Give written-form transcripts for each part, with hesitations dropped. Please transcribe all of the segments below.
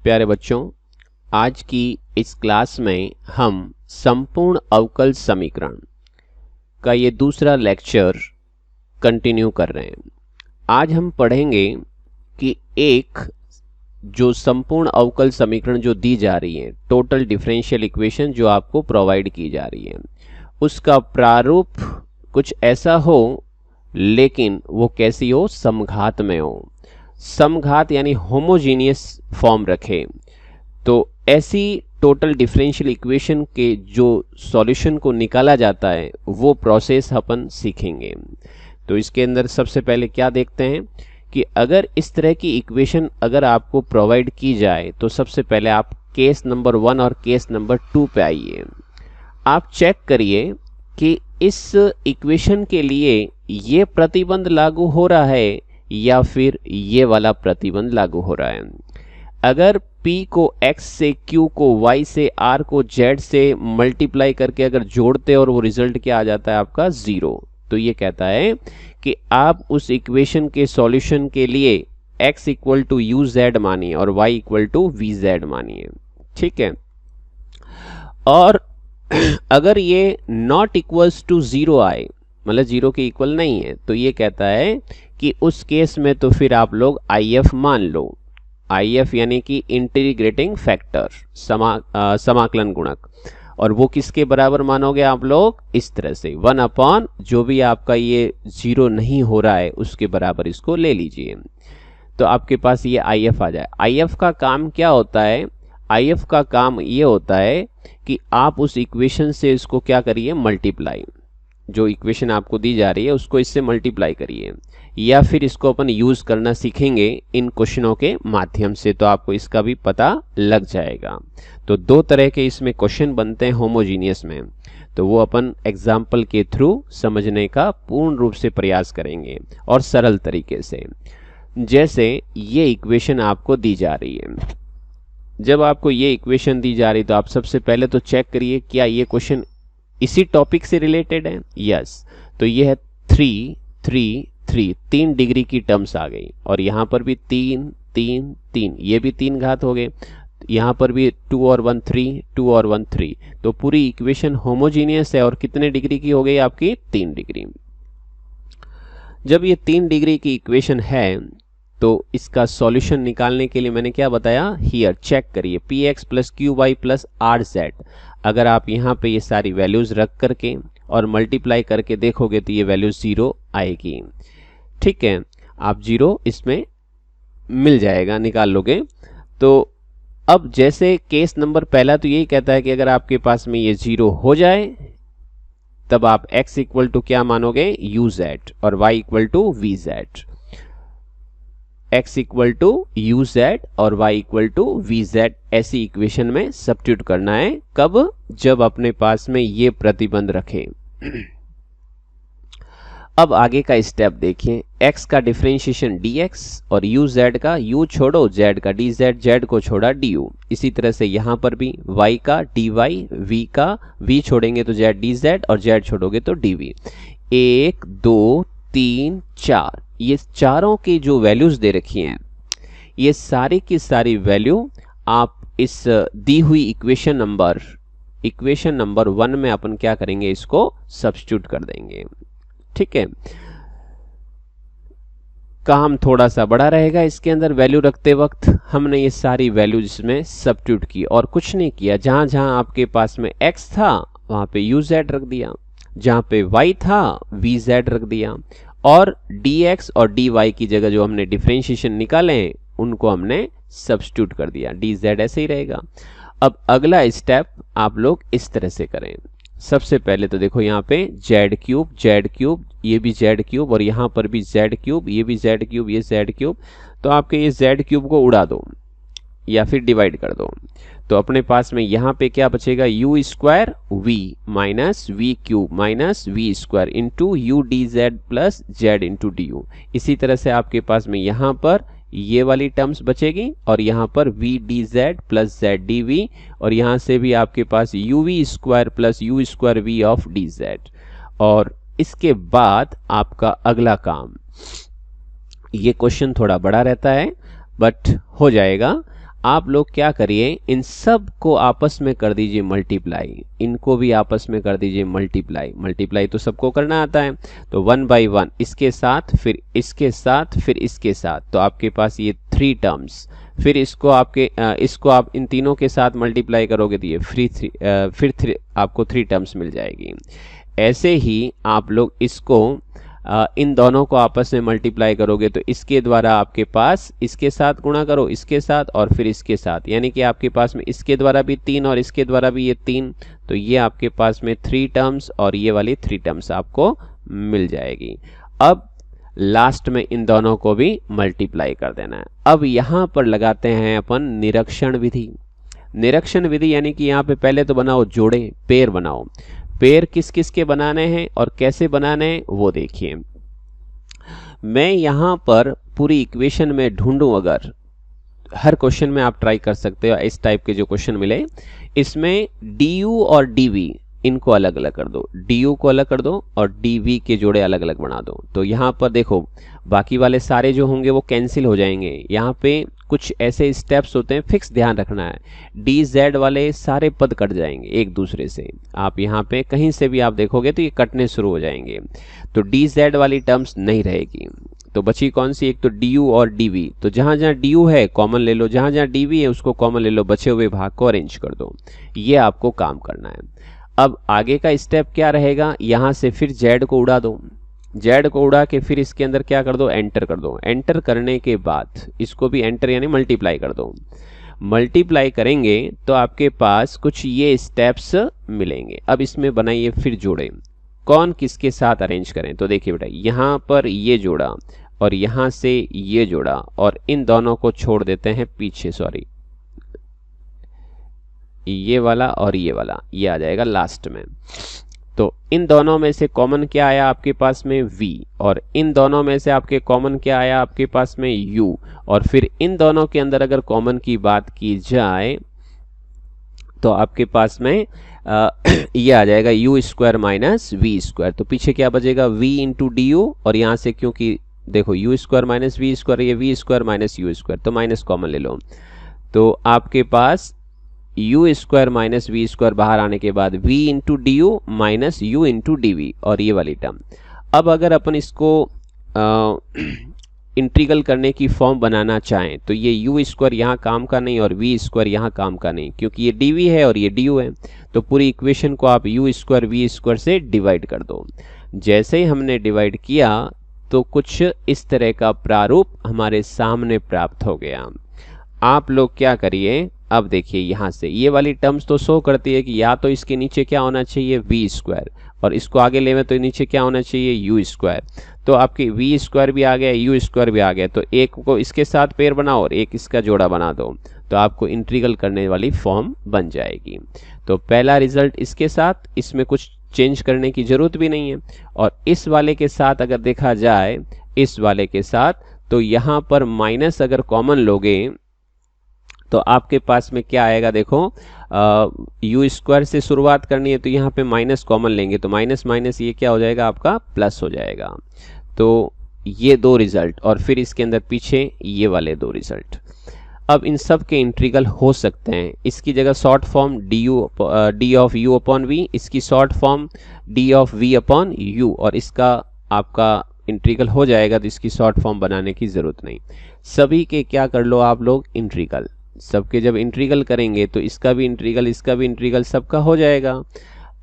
प्यारे बच्चों, आज की इस क्लास में हम संपूर्ण अवकल समीकरण का ये दूसरा लेक्चर कंटिन्यू कर रहे हैं। आज हम पढ़ेंगे कि एक जो संपूर्ण अवकल समीकरण जो दी जा रही है, टोटल डिफरेंशियल इक्वेशन जो आपको प्रोवाइड की जा रही है, उसका प्रारूप कुछ ऐसा हो, लेकिन वो कैसी हो, समघात में हो। समघात यानी होमोजीनियस फॉर्म रखे। तो ऐसी टोटल डिफरेंशियल इक्वेशन के जो सॉल्यूशन को निकाला जाता है वो प्रोसेस अपन सीखेंगे। तो इसके अंदर सबसे पहले क्या देखते हैं कि अगर इस तरह की इक्वेशन अगर आपको प्रोवाइड की जाए तो सबसे पहले आप केस नंबर 1 और केस नंबर 2 पे आइए। आप चेक करिए कि इस इक्वेशन के लिए ये प्रतिबंध लागू हो रहा है या फिर ये वाला प्रतिबंध लागू हो रहा है। अगर P को X से, Q को Y से, R को Z से मल्टीप्लाई करके अगर जोड़ते और वो रिजल्ट क्या आ जाता है आपका 0, तो ये कहता है कि आप उस इक्वेशन के सॉल्यूशन के लिए x equal to u z मानिए और y equal to v z मानिए। ठीक है। और अगर ये नॉट इक्वल्स टू 0 आए, मतलब 0 के इक्वल नहीं है, तो ये कहता है कि उस केस में तो फिर आप लोग IF मान लो। IF यानी कि इंटीग्रेटिंग फैक्टर, समाकलन गुणक। और वो किसके बराबर मानोगे आप लोग, इस तरह से 1 अपॉन जो भी आपका ये 0 नहीं हो रहा है उसके बराबर इसको ले लीजिए, तो आपके पास ये IF आ जाए। IF का काम क्या होता है? IF का काम ये होता है कि आप उस इक्वेशन से इसको क्या करिए, मल्टीप्लाई। जो इक्वेशन आपको दी जा रही है उसको इससे मल्टीप्लाई करिए, या फिर इसको अपन यूज करना सीखेंगे इन क्वेश्चनों के माध्यम से, तो आपको इसका भी पता लग जाएगा। तो दो तरह के इसमें क्वेश्चन बनते हैं होमोजीनियस में, तो वो अपन एग्जाम्पल के थ्रू समझने का पूर्ण रूप से प्रयास करेंगे और सरल तरीके से। जैसे ये इक्वेशन आपको दी जा रही है, जब आपको ये इक्वेशन दी जा रही है तो आप सबसे पहले तो चेक करिए क्या ये क्वेश्चन इसी टॉपिक से रिलेटेड है। यस, तो ये है 3 3 3, 3 डिग्री की टर्म्स आ गई, और यहाँ पर भी 3 3 3, ये भी 3 घात हो गए। यहाँ पर भी 2 और 1 3, 2 और 1 3, तो पूरी इक्वेशन होमोजीनियस है और कितने डिग्री की हो गई आपकी, 3 डिग्री। जब ये 3 डिग्री की इक्वेशन है तो इसका सॉल्यूशन निकालने के लिए मैंने क्या बताया, हियर चेक करिए px plus q y plus r z. अगर आप यहाँ पे ये सारी वैल्यूज रख करके और मल्टीप्लाई करके देखोगे तो ये वैल्यू 0 आएगी। ठीक है, आप 0 इसमें मिल जाएगा, निकाल लोगे। तो अब जैसे केस नंबर पहला तो यही कहता है कि अगर आपके पास में ये 0 हो जाए तब आप x इक्वल टू क्या मानोगे, यू जेड, और y equal to v z. x equal to u z और y equal to v z, ऐसी इक्वेशन में सब्स्टिट्यूट करना है। कब? जब अपने पास में ये प्रतिबंध रखे। अब आगे का स्टेप देखिए, x का डिफरेंशिएशन dx और u z का u छोड़ो, z का dz, z को छोड़ा du। इसी तरह से यहाँ पर भी y का dy, v का v छोड़ेंगे तो z dz और z छोड़ोगे तो dv। 1 2 3 4, ये चारों की जो वैल्यूज दे रखी हैं, ये सारी की सारी वैल्यू आप इस दी हुई इक्वेशन नंबर 1 में अपन क्या करेंगे, इसको सब्स्टिट्यूट कर देंगे। ठीक है, काम थोड़ा सा बड़ा रहेगा इसके अंदर वैल्यू रखते वक्त। हमने ये सारी वैल्यू इसमें सब्स्टिट्यूट की और कुछ नहीं किया। जहां जहां आपके पास में x था वहां पे u z रख दिया, जहां पे y था v z रख दिया, और dx और dy की जगह जो हमने डिफरेंशिएशन निकाले हैं उनको हमने सब्स्टिट्यूट कर दिया, dz ऐसे ही रहेगा। अब अगला स्टेप आप लोग इस तरह से करें। सबसे पहले तो देखो यहाँ पे z क्यूब, ये भी z क्यूब, और यहाँ पर भी z क्यूब, ये भी z क्यूब, ये z क्यूब। तो आपके ये z क्यूब को उड़ा दो या फिर डिवाइड कर दो, तो अपने पास में यहाँ पे क्या बचेगा, u square v minus v cube minus v square into u d z plus z into d u. इसी तरह से आपके पास में यहाँ पर ये वाली टर्म्स बचेगी, और यहाँ पर v d z plus z d v, और यहाँ से भी आपके पास u v square plus u square v of d z. और इसके बाद आपका अगला काम, ये क्वेश्चन थोड़ा बड़ा रहता है बट हो जाएगा। आप लोग क्या करिए, इन सब को आपस में कर दीजिए मल्टीप्लाई, इनको भी आपस में कर दीजिए मल्टीप्लाई। मल्टीप्लाई तो सबको करना आता है, तो 1 बाई 1 इसके साथ, फिर इसके साथ, फिर इसके साथ, तो आपके पास ये 3 टर्म्स। फिर इसको आप इन तीनों के साथ मल्टीप्लाई करोगे तो ये फिर आपको 3 टर्म्स मिल जाएगी। ऐसे ही आप लोग इसको इन दोनों को आपस में मल्टीप्लाई करोगे तो इसके द्वारा आपके पास इसके साथ गुणा करो, इसके साथ और फिर इसके साथ, यानी कि आपके पास में इसके द्वारा भी 3 और इसके द्वारा भी ये 3, तो ये आपके पास में 3 टर्म्स और ये वाली 3 टर्म्स आपको मिल जाएगी। अब लास्ट में इन दोनों को भी मल्टीप्लाई कर देना है। अब यहाँ पर लगाते हैं अपन निरीक्षण विधि। निरीक्षण विधि यानी कि यहाँ पे पहले तो बनाओ जोड़े, पेयर बनाओ। पेयर किस किस के बनाने हैं और कैसे बनाने हैं वो देखिए। मैं यहाँ पर पूरी इक्वेशन में ढूंढूं, अगर हर क्वेश्चन में आप ट्राई कर सकते हो, इस टाइप के जो क्वेश्चन मिले इसमें du और dv इनको अलग अलग कर दो, du को अलग कर दो और dv के जोड़े अलग अलग बना दो। तो यहाँ पर देखो बाकी वाले सारे जो होंगे वो कैंसिल हो जाएंगे। यहाँ पे कुछ ऐसे स्टेप्स होते हैं, फिक्स ध्यान रखना है। dz वाले सारे पद कट जाएंगे एक दूसरे से, आप यहाँ पे कहीं से भी आप देखोगे तो ये कटने शुरू हो जाएंगे, तो dz वाली टर्म्स नहीं रहेगी। तो बची कौन सी, एक तो du और dv, तो जहाँ जहाँ du है कॉमन ले लो, जहाँ जहाँ dv है उसको कॉमन ले लो, बचे हुए भाग को अरेंज कर दो। ये आपको काम करना है। अब आगे का स्टेप क्या रहेगा, यहाँ से फिर z को उड़ा दो, z को उड़ा के फिर इसके अंदर क्या कर दो, एंटर कर दो। एंटर करने के बाद इसको भी एंटर यानी मल्टीप्लाई कर दो। मल्टीप्लाई करेंगे तो आपके पास कुछ ये स्टेप्स मिलेंगे। अब इसमें बनाइए फिर जोड़े, कौन किसके साथ अरेंज करें। तो देखिए बेटा, यहाँ पर ये जोड़ा और यहाँ से ये जोड़ा और इन दोनों को छोड़ देते हैं पीछे, सॉरी ये वाला और ये वाला, ये आ जाएगा लास्ट में। तो इन दोनों में से कॉमन क्या आया आपके पास में v, और इन दोनों में से आपके कॉमन क्या आया आपके पास में u, और फिर इन दोनों के अंदर अगर कॉमन की बात की जाए तो आपके पास में ये आ जाएगा u square minus v square. तो पीछे क्या बचेगा, v इंटू डी यू, और यहाँ से क्योंकि देखो u square minus v square, ये v square minus u square, तो माइनस कॉमन ले लो, तो आपके पास u square minus v square बाहर आने के बाद v into d u minus u into d v, और ये वाली टर्म। अब अगर अपन इसको इंटीग्रल करने की फॉर्म बनाना चाहें तो ये u स्क्वायर यहाँ काम का नहीं और v स्क्वायर यहाँ काम का नहीं, क्योंकि ये dv है और ये du है। तो पूरी इक्वेशन को आप u स्क्वायर v स्क्वायर से डिवाइड कर दो। जैसे ही हमने डिवाइड किया तो कुछ इस तरह का प्रारूप हमारे सामने प्राप्त हो गया। आप लोग क्या करिए, अब देखिए यहाँ से ये वाली टर्म्स तो शो करती है कि या तो इसके नीचे क्या होना चाहिए v स्क्वायर, और इसको आगे लेवे तो नीचे क्या होना चाहिए u स्क्वायर। तो आपकी v स्क्वायर भी आ गया, u स्क्वायर भी आ गया, तो एक को इसके साथ पेयर बनाओ और एक इसका जोड़ा बना दो, तो आपको इंटीग्रल करने वाली फॉर्म बन जाएगी। तो पहला रिजल्ट इसके साथ, इसमें कुछ चेंज करने की जरूरत भी नहीं है। और इस वाले के साथ अगर देखा जाए, इस वाले के साथ, तो यहाँ पर माइनस अगर कॉमन लोगे तो आपके पास में क्या आएगा, देखो u स्क्वायर से शुरुआत करनी है तो यहाँ पे माइनस कॉमन लेंगे तो माइनस माइनस ये क्या हो जाएगा आपका प्लस हो जाएगा। तो ये दो रिजल्ट और फिर इसके अंदर पीछे ये वाले दो रिजल्ट। अब इन सब के इंटीग्रल हो सकते हैं। इसकी जगह short form d of u upon v, इसकी short form d of v upon u, और इसका आपका इंटीग्रल हो जाएगा। तो इसकी शॉर्ट फॉर्म बनाने की जरूरत नहीं। सभी के क्या कर लो आप लोग, इंटीग्रल। सबके जब इंटीग्रल करेंगे तो इसका भी इंटीग्रल, इसका भी इंटीग्रल, सबका हो जाएगा।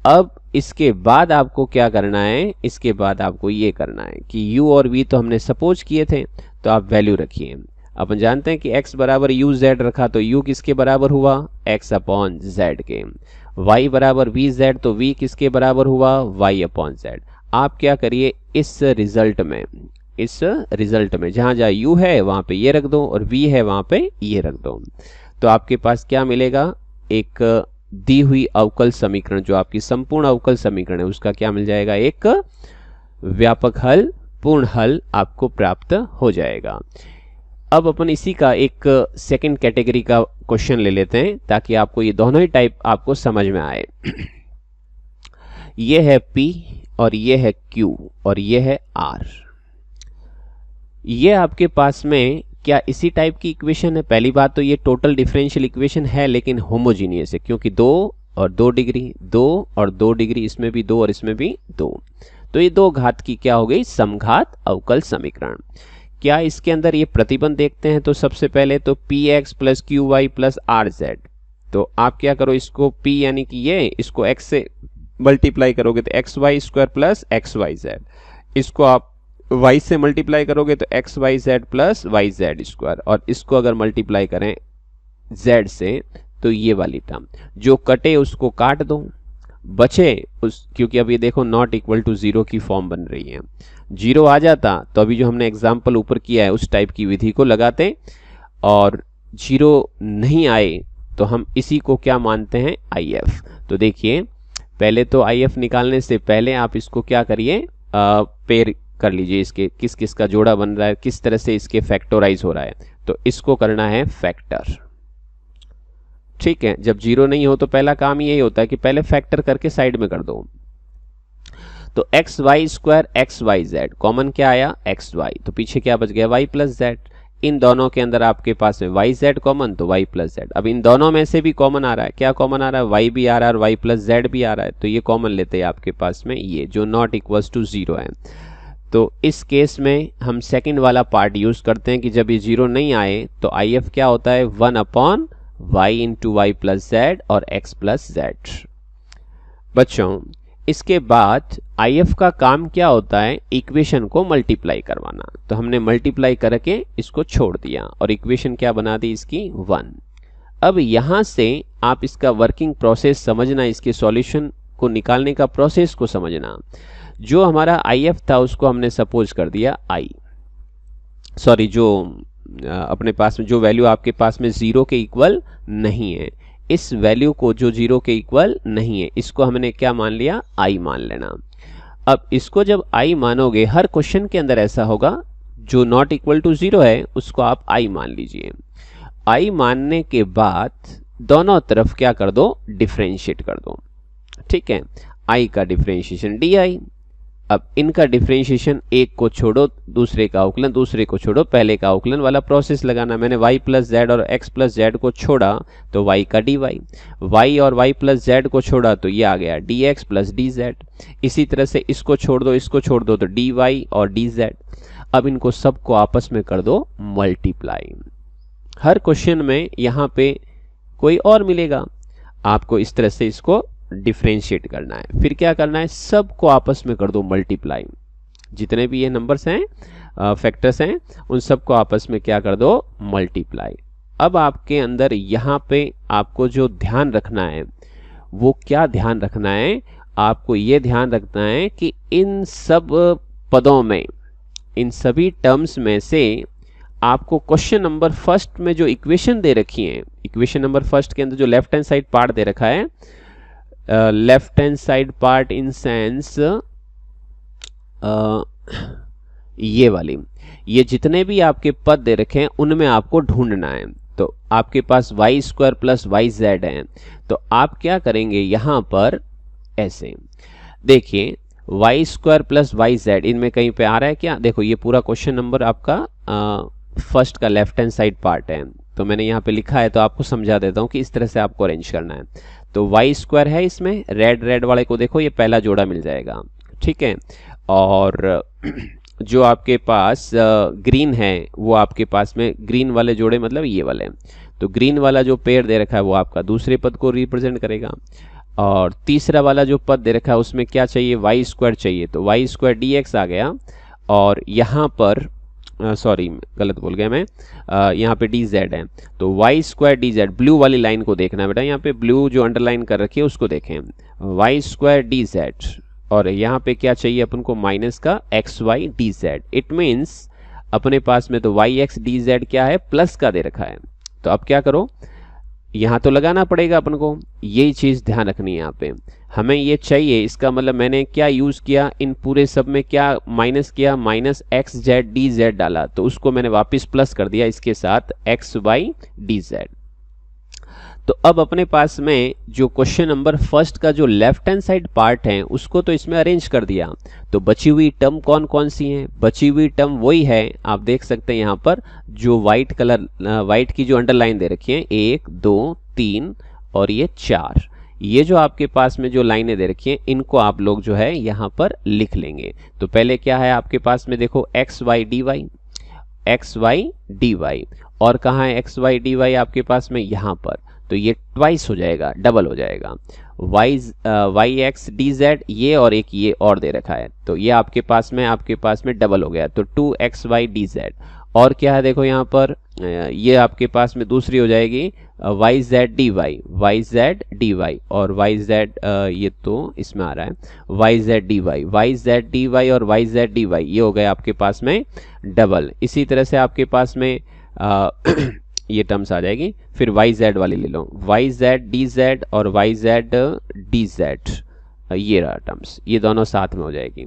अब इसके बाद आपको क्या करना है, इसके बाद आपको ये करना है कि u और v तो हमने सपोज किए थे, तो आप वैल्यू रखिए। अपन जानते हैं कि x बराबर u z रखा तो u किसके बराबर हुआ, x अपॉन z के। y बराबर v z तो v किसके बराबर हुआ, y अपॉन z। आप क्या करिए, इस रिजल्ट में जहाँ जहाँ u है वहाँ पे ये रख दो और v है वहाँ पे ये रख दो। तो आपके पास क्या मिलेगा, एक दी हुई अवकल समीकरण, जो आपकी संपूर्ण अवकल समीकरण है, उसका क्या मिल जाएगा, एक व्यापक हल, पूर्ण हल आपको प्राप्त हो जाएगा। अब अपन इसी का एक सेकंड कैटेगरी का क्वेश्चन ले लेते हैं ताकि आपको ये दोनों ही टाइप आपको समझ में आए। ये है P और ये है Q और ये है R। ये आपके पास में क्या इसी टाइप की इक्वेशन है? पहली बात तो ये टोटल डिफरेंशियल इक्वेशन है लेकिन होमोजीनियस है, क्योंकि 2 और 2 डिग्री, 2 और 2 डिग्री, इसमें भी 2 और इसमें भी 2, तो ये दो घात की क्या हो गई? समघात अवकल समीकरण। क्या इसके अंदर ये प्रतिबंध देखते हैं? तो सबसे पहले तो px plus q y plus r z, तो आप क्या करो, इसको p यानी कि ये इसको x से मल्टीप्लाई करोगे तो x y square plus x y z, इसको आप y से मल्टीप्लाई करोगे तो x y z plus y z square, और इसको अगर मल्टीप्लाई करें z से तो ये वाली टर्म, जो कटे उसको काट दो, बचे उस, क्योंकि अब ये देखो नॉट इक्वल टू जीरो की फॉर्म बन रही है, जीरो आ जाता तो अभी जो हमने एग्जाम्पल ऊपर किया है उस टाइप की विधि को लगाते, और जीरो नहीं आए तो हम इसी को क्या मानते हैं? IF। तो देखिए पहले तो IF निकालने से पहले आप इसको क्या करिए, पेयर कर लीजिए, इसके किस किस का जोड़ा बन रहा है, किस तरह से इसके फैक्टोराइज हो रहा है, तो इसको करना है फैक्टर। ठीक है, जब जीरो नहीं हो तो पहला काम यही होता है कि पहले फैक्टर करके साइड में कर दो। तो x y square x y z, common क्या आया? एक्स वाई, तो पीछे क्या बच गया? Y plus Z. इन दोनों के अंदर आपके पास में वाई जेड कॉमन, तो वाई प्लस जेड। अब इन दोनों में से भी कॉमन आ रहा है, क्या कॉमन आ रहा है? वाई भी आ रहा है और वाई प्लस जेड भी आ रहा है, तो ये कॉमन लेते हैं आपके पास में ये जो नॉट इक्वल्स टू जीरो है। तो इस केस में हम सेकंड वाला पार्ट यूज करते हैं कि जब ये जीरो नहीं आए तो IF क्या होता है? 1 upon y into y plus z और एक्स प्लस जेड। बच्चों इसके बाद IF का काम क्या होता है? इक्वेशन को मल्टीप्लाई करवाना, तो हमने मल्टीप्लाई करके इसको छोड़ दिया और इक्वेशन क्या बना दी इसकी? 1। अब यहां से आप इसका वर्किंग प्रोसेस समझना, इसके सॉल्यूशन को निकालने का प्रोसेस को समझना। जो हमारा IF था उसको हमने सपोज कर दिया जो अपने पास में जो वैल्यू आपके पास में जीरो के इक्वल नहीं है, इस वैल्यू को जो जीरो के इक्वल नहीं है इसको हमने क्या मान लिया? I मान लेना। अब इसको जब I मानोगे, हर क्वेश्चन के अंदर ऐसा होगा, जो नॉट इक्वल टू जीरो है उसको आप I मान लीजिए। I मानने के बाद दोनों तरफ क्या कर दो? डिफरेंशिएट कर दो। ठीक है, I का डिफरेंशिएशन DI। अब इनका डिफरेंशिएशन, एक को छोड़ो दूसरे का अवकलन, दूसरे को छोड़ो पहले का अवकलन वाला प्रोसेस लगाना। मैंने y प्लस जेड और x प्लस जेड को छोड़ा तो y का dy, y और y प्लस जेड को छोड़ा तो ये आ गया dx प्लस dz। इसी तरह से इसको छोड़ दो, इसको छोड़ दो तो dy और dz। अब इनको सबको आपस में कर दो मल्टीप्लाई। हर क्वेश्चन में यहाँ पे कोई और मिलेगा, आपको इस तरह से इसको डिफरेंशिएट करना है। फिर क्या करना है? सबको आपस में कर दो मल्टीप्लाई। जितने भी ये नंबर्स हैं, फैक्टर्स हैं, उन सबको आपस में क्या कर दो? मल्टीप्लाई। अब आपके अंदर यहाँ पे आपको जो ध्यान रखना है वो क्या ध्यान रखना है? आपको ये ध्यान रखना है कि इन सब पदों में, इन सभी टर्म्स में से आपको क्वेश्चन नंबर फर्स्ट में जो इक्वेशन दे रखी है, इक्वेशन नंबर फर्स्ट के अंदर जो लेफ्ट हैंड साइड पार्ट दे रखा है, left hand side part in sense ये वाली, ये जितने भी आपके पद दे रखे हैं उनमें आपको ढूंढना है। तो आपके पास y square plus y z है, तो आप क्या करेंगे? यहां पर ऐसे देखिए, y square plus y z, इनमें कहीं पे आ रहा है क्या? देखो ये पूरा क्वेश्चन नंबर आपका फर्स्ट का लेफ्ट हैंड साइड पार्ट है, तो मैंने यहाँ पे लिखा है, तो आपको समझा देता हूँ कि इस तरह से आपको अरेंज करना है। तो वाई स्क्वायर है, इसमें रेड वाले को देखो, ये पहला जोड़ा मिल जाएगा। ठीक है, और जो आपके पास ग्रीन है वो आपके पास में ग्रीन वाले जोड़े मतलब ये वाले, तो ग्रीन वाला जो पेयर दे रखा है वो आपका दूसरे पद को रिप्रेजेंट करेगा। और तीसरा वाला जो पद दे रखा है उसमें क्या चाहिए? वाई स्क्वायर चाहिए, तो वाई स्क्वायर dx आ गया। और यहाँ पर सॉरी गलत बोल गया मैं, यहाँ पे dz है, तो वाई स्क्वायर dz, ब्लू वाली लाइन को देखना है बेटा, यहाँ पे ब्लू जो अंडरलाइन कर रखी है उसको देखें, वाई स्क्वायर dz, और यहाँ पे क्या चाहिए अपन को? माइनस का x y dz। It means अपने पास में तो वाई एक्स dz क्या है? प्लस का दे रखा है। तो अब क्या करो? यहाँ तो लगाना पड़ेगा अपन को, यही चीज़ ध्यान रखनी है यहाँ पे, हमें ये चाहिए। इसका मतलब मैंने क्या यूज़ किया? इन पूरे सब में क्या माइनस किया? Minus x Z D Z डाला, तो उसको मैंने वापस प्लस कर दिया इसके साथ एक्स वाई डी जेड। तो अब अपने पास में जो क्वेश्चन नंबर फर्स्ट का जो लेफ्ट हैंड साइड पार्ट है उसको तो इसमें अरेंज कर दिया। तो बची हुई टर्म कौन कौन सी हैं? बची हुई टर्म वही है, आप देख सकते हैं यहाँ पर जो व्हाइट की जो अंडरलाइन दे रखी है, 1 2 3 और ये 4। ये जो आपके पास में जो लाइनें दे रखी हैं इनको आप लोग जो है यहाँ पर लिख लेंगे। तो पहले क्या है आपके पास में, देखो एक्स वाई डी वाई, और कहाँ है एक्स वाई डी वाई आपके पास में? यहाँ पर। तो ये ट्वाइस हो जाएगा, डबल हो जाएगा। वाई एक्स डी जेड, ये और एक ये और दे रखा है, तो ये आपके पास में डबल हो गया, तो 2 XY डी जेड। और क्या है देखो यहाँ पर, ये आपके पास में दूसरी हो जाएगी वाई जेड डी वाई, और वाई जेड ये तो इसमें आ रहा है वाई जेड डी वाई और वाई जेड डी वाई, ये हो गए आपके पास में डबल। इसी तरह से आपके पास में ये टर्म्स आ जाएगी। फिर वाई जेड वाली ले लो, वाई जेड डी जेड और वाई जेड डी जेड, ये रहा टर्म्स, ये दोनों साथ में हो जाएगी।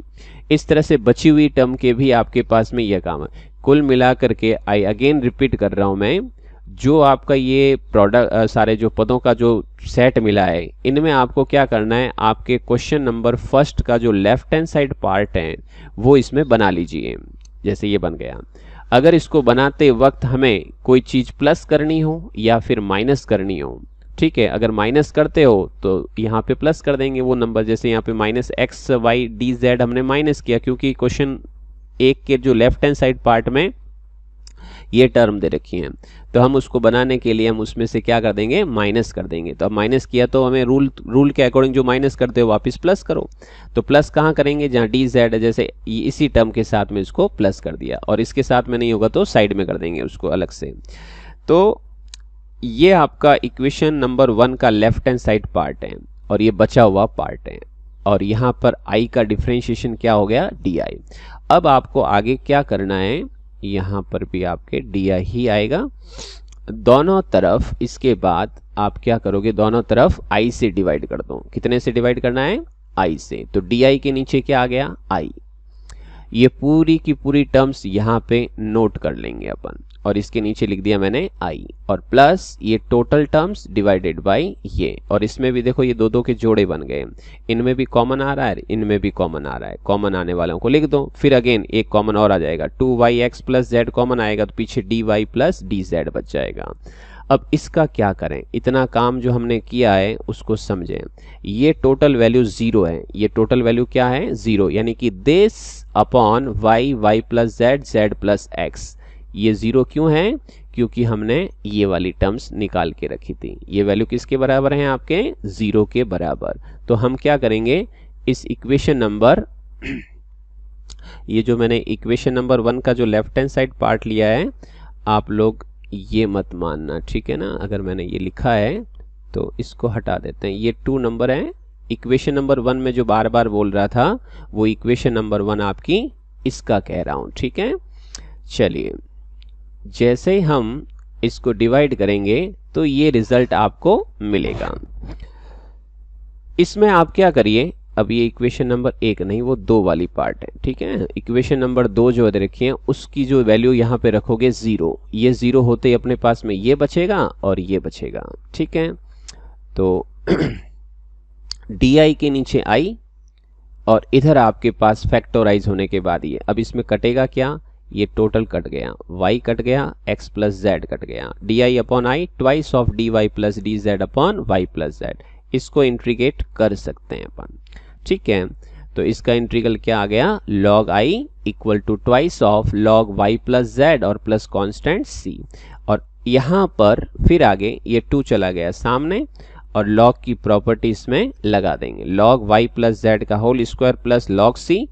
इस तरह से बची हुई टर्म के भी आपके पास में यह काम है। कुल मिलाकर के आई अगेन रिपीट कर रहा हूं मैं, जो आपका ये प्रोडक्ट सारे जो पदों का जो सेट मिला है, इनमें आपको क्या करना है, आपके क्वेश्चन नंबर फर्स्ट का जो लेफ्ट हैंड साइड पार्ट है वो इसमें बना लीजिए। जैसे ये बन गया। अगर इसको बनाते वक्त हमें कोई चीज प्लस करनी हो या फिर माइनस करनी हो, ठीक है, अगर माइनस करते हो तो यहाँ पे प्लस कर देंगे वो नंबर। जैसे यहाँ पे -XY DZ हमने माइनस किया क्योंकि क्वेश्चन एक के जो लेफ्ट हैंड साइड पार्ट में ये टर्म दे रखी है, तो हम उसको बनाने के लिए हम उसमें से क्या कर देंगे, माइनस कर देंगे। तो अब माइनस किया तो हमें रूल के अकॉर्डिंग जो माइनस करते हो वापस प्लस करो। तो प्लस कहाँ करेंगे, जहाँ डी जेड है, जैसे इसी टर्म के साथ में इसको प्लस कर दिया, और इसके साथ में नहीं होगा तो साइड में कर देंगे उसको अलग से। तो ये आपका इक्वेशन नंबर 1 का लेफ्ट हैंड साइड पार्ट है और ये बचा हुआ पार्ट है, और यहाँ पर i का डिफरेंशिएशन क्या हो गया, di। अब आपको आगे क्या करना है, यहाँ पर भी आपके di ही आएगा दोनों तरफ। इसके बाद आप क्या करोगे, दोनों तरफ i से डिवाइड कर दो। कितने से डिवाइड करना है, i से। तो di के नीचे क्या आ गया, i। ये पूरी की पूरी टर्म्स यहाँ पे नोट कर लेंगे अपन, और इसके नीचे लिख दिया मैंने i, और प्लस ये टोटल टर्म्स डिवाइडेड बाय ये। और इसमें भी देखो ये दो दो के जोड़े बन गए, इनमें भी कॉमन आ रहा है, इनमें भी कॉमन आ रहा है। कॉमन आने वालों को लिख दो। फिर अगेन एक कॉमन और आ जाएगा, 2yx प्लस जेड कॉमन आएगा, तो पीछे dy प्लस dz बच जाएगा। अब इसका क्या करें, इतना काम जो हमने किया है उसको समझें। ये टोटल वैल्यू 0 है, ये टोटल वैल्यू क्या है, 0, यानी कि this upon y plus z plus x। ये 0 क्यों है, क्योंकि हमने ये वाली टर्म्स निकाल के रखी थी। ये वैल्यू किसके बराबर है, आपके 0 के बराबर। तो हम क्या करेंगे, इस इक्वेशन नंबर ये जो मैंने इक्वेशन नंबर 1 का जो लेफ्ट हैंड साइड पार्ट लिया है, आप लोग ये मत मानना, ठीक है ना। अगर मैंने ये लिखा है तो इसको हटा देते हैं, ये 2 नंबर है। इक्वेशन नंबर 1 में जो बार बार बोल रहा था वो इक्वेशन नंबर 1 आपकी इसका कह रहा हूं, ठीक है। चलिए, जैसे हम इसको डिवाइड करेंगे तो ये रिजल्ट आपको मिलेगा। इसमें आप क्या करिए, अब ये इक्वेशन नंबर 1 नहीं, वो 2 वाली पार्ट है, ठीक है। इक्वेशन नंबर 2 जो दे रखी है उसकी जो वैल्यू यहाँ पे रखोगे 0। ये 0 होते ही अपने पास में ये बचेगा और ये बचेगा, ठीक है। तो di के नीचे i, और इधर आपके पास फैक्टोराइज होने के बाद ये, अब इसमें कटेगा क्या, ये टोटल कट गया, y कट गया, x प्लस z कट गया, di upon i twice of dy plus dz upon y plus z। इसको इंट्रीगेट कर सकते हैं अपन, ठीक है। तो इसका इंटीग्रल क्या आ गया, log i equal to twice of log y plus z और प्लस कांस्टेंट c। और यहाँ पर फिर आगे ये 2 चला गया सामने, और log की प्रॉपर्टी इसमें लगा देंगे, log y प्लस z का whole square plus log c,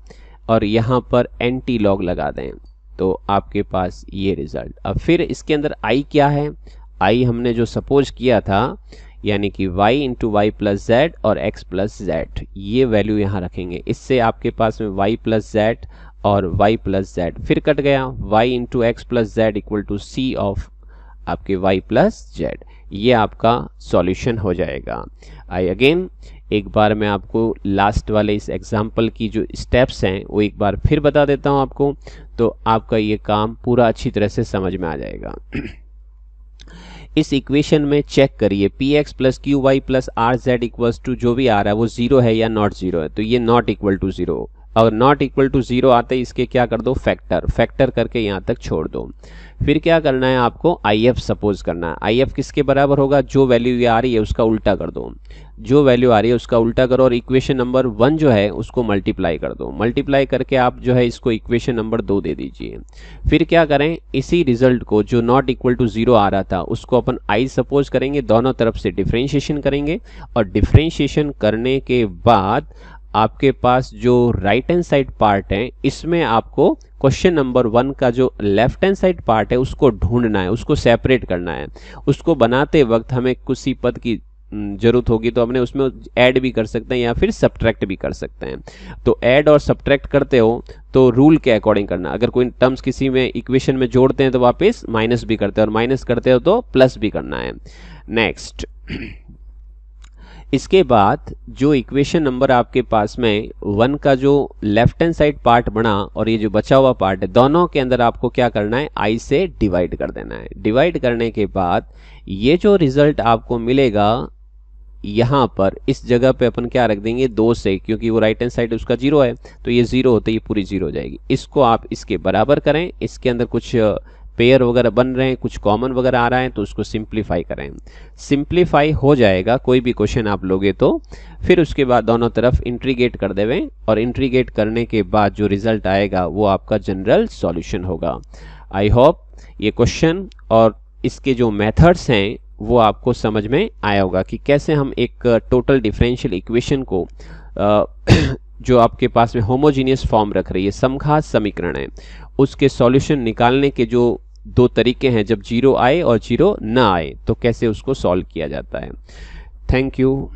और यहाँ पर एंटी लॉग लगा दें, तो आपके पास ये रिजल्ट। अब फिर इसके अंदर i क्या है, i हमने जो सपोज किया था, यानी कि y into y plus z और x प्लस जेड, ये वैल्यू यहाँ रखेंगे। इससे आपके पास में y प्लस जेड और y प्लस जेड फिर कट गया, y into x plus z equal to c of आपके y प्लस जेड। ये आपका सॉल्यूशन हो जाएगा। आई अगेन एक बार मैं आपको लास्ट वाले इस एग्जाम्पल की जो स्टेप्स हैं वो एक बार फिर बता देता हूँ आपको, तो आपका ये काम पूरा अच्छी तरह से समझ में आ जाएगा। इस इक्वेशन में चेक करिए p x plus q y plus r z equals to जो भी आ रहा है वो जीरो है या नॉट जीरो है, तो ये नॉट इक्वल टू जीरो। अगर नॉट इक्वल टू जीरो आते ही इसके क्या कर दो, फैक्टर करके यहाँ तक छोड़ दो। फिर क्या करना है आपको, आई एफ सपोज करना है। आई एफ किसके बराबर होगा, जो वैल्यू ये आ रही है उसका उल्टा कर दो, जो वैल्यू आ रही है उसका उल्टा करो और इक्वेशन नंबर 1 जो है उसको मल्टीप्लाई कर दो। मल्टीप्लाई करके आप जो है इसको इक्वेशन नंबर 2 दे दीजिए। फिर क्या करें, इसी रिजल्ट को जो नॉट इक्वल टू जीरो आ रहा था उसको अपन आई सपोज करेंगे, दोनों तरफ से डिफ्रेंशिएशन करेंगे और डिफ्रेंशिएशन करने के बाद आपके पास जो राइट हैंड साइड पार्ट है इसमें आपको क्वेश्चन नंबर 1 का जो लेफ्ट हैंड साइड पार्ट है उसको ढूंढना है, उसको सेपरेट करना है। उसको बनाते वक्त हमें कुछ सी पद की जरूरत होगी तो अपने उसमें ऐड भी कर सकते हैं या फिर सब्ट्रैक्ट भी कर सकते हैं। तो ऐड और सब्ट्रैक्ट करते हो तो रूल के अकॉर्डिंग करना। अगर कोई टर्म्स किसी में इक्वेशन में जोड़ते हैं तो वापस माइनस भी करते हैं और माइनस करते हो तो प्लस भी करना है। नेक्स्ट, इसके बाद जो इक्वेशन नंबर आपके पास में 1 का जो लेफ्ट हैंड साइड पार्ट बना और ये जो बचा हुआ पार्ट है, दोनों के अंदर आपको क्या करना है, आई से डिवाइड कर देना है। डिवाइड करने के बाद ये जो रिजल्ट आपको मिलेगा यहाँ पर इस जगह पे अपन क्या रख देंगे, 2 से, क्योंकि वो राइट हैंड साइड उसका जीरो है तो ये जीरो होते ही पूरी जीरो हो जाएगी। इसको आप इसके बराबर करें, इसके अंदर कुछ पेयर वगैरह बन रहे हैं, कुछ कॉमन वगैरह आ रहा है तो उसको सिंप्लीफाई करें। सिंप्लीफाई हो जाएगा कोई भी क्वेश्चन आप लोगे तो फिर उसके बाद दोनों तरफ इंट्रीगेट कर देवें और इंट्रीगेट करने के बाद जो रिजल्ट आएगा वो आपका जनरल सॉल्यूशन होगा। आई होप ये क्वेश्चन और इसके जो मेथड्स हैं वो आपको समझ में आया होगा कि कैसे हम एक टोटल डिफरेंशियल इक्वेशन को जो आपके पास में होमोजीनियस फॉर्म रख रही है, समघात समीकरण है, उसके सॉल्यूशन निकालने के जो 2 तरीके हैं, जब जीरो आए और जीरो ना आए तो कैसे उसको सॉल्व किया जाता है। Thank you.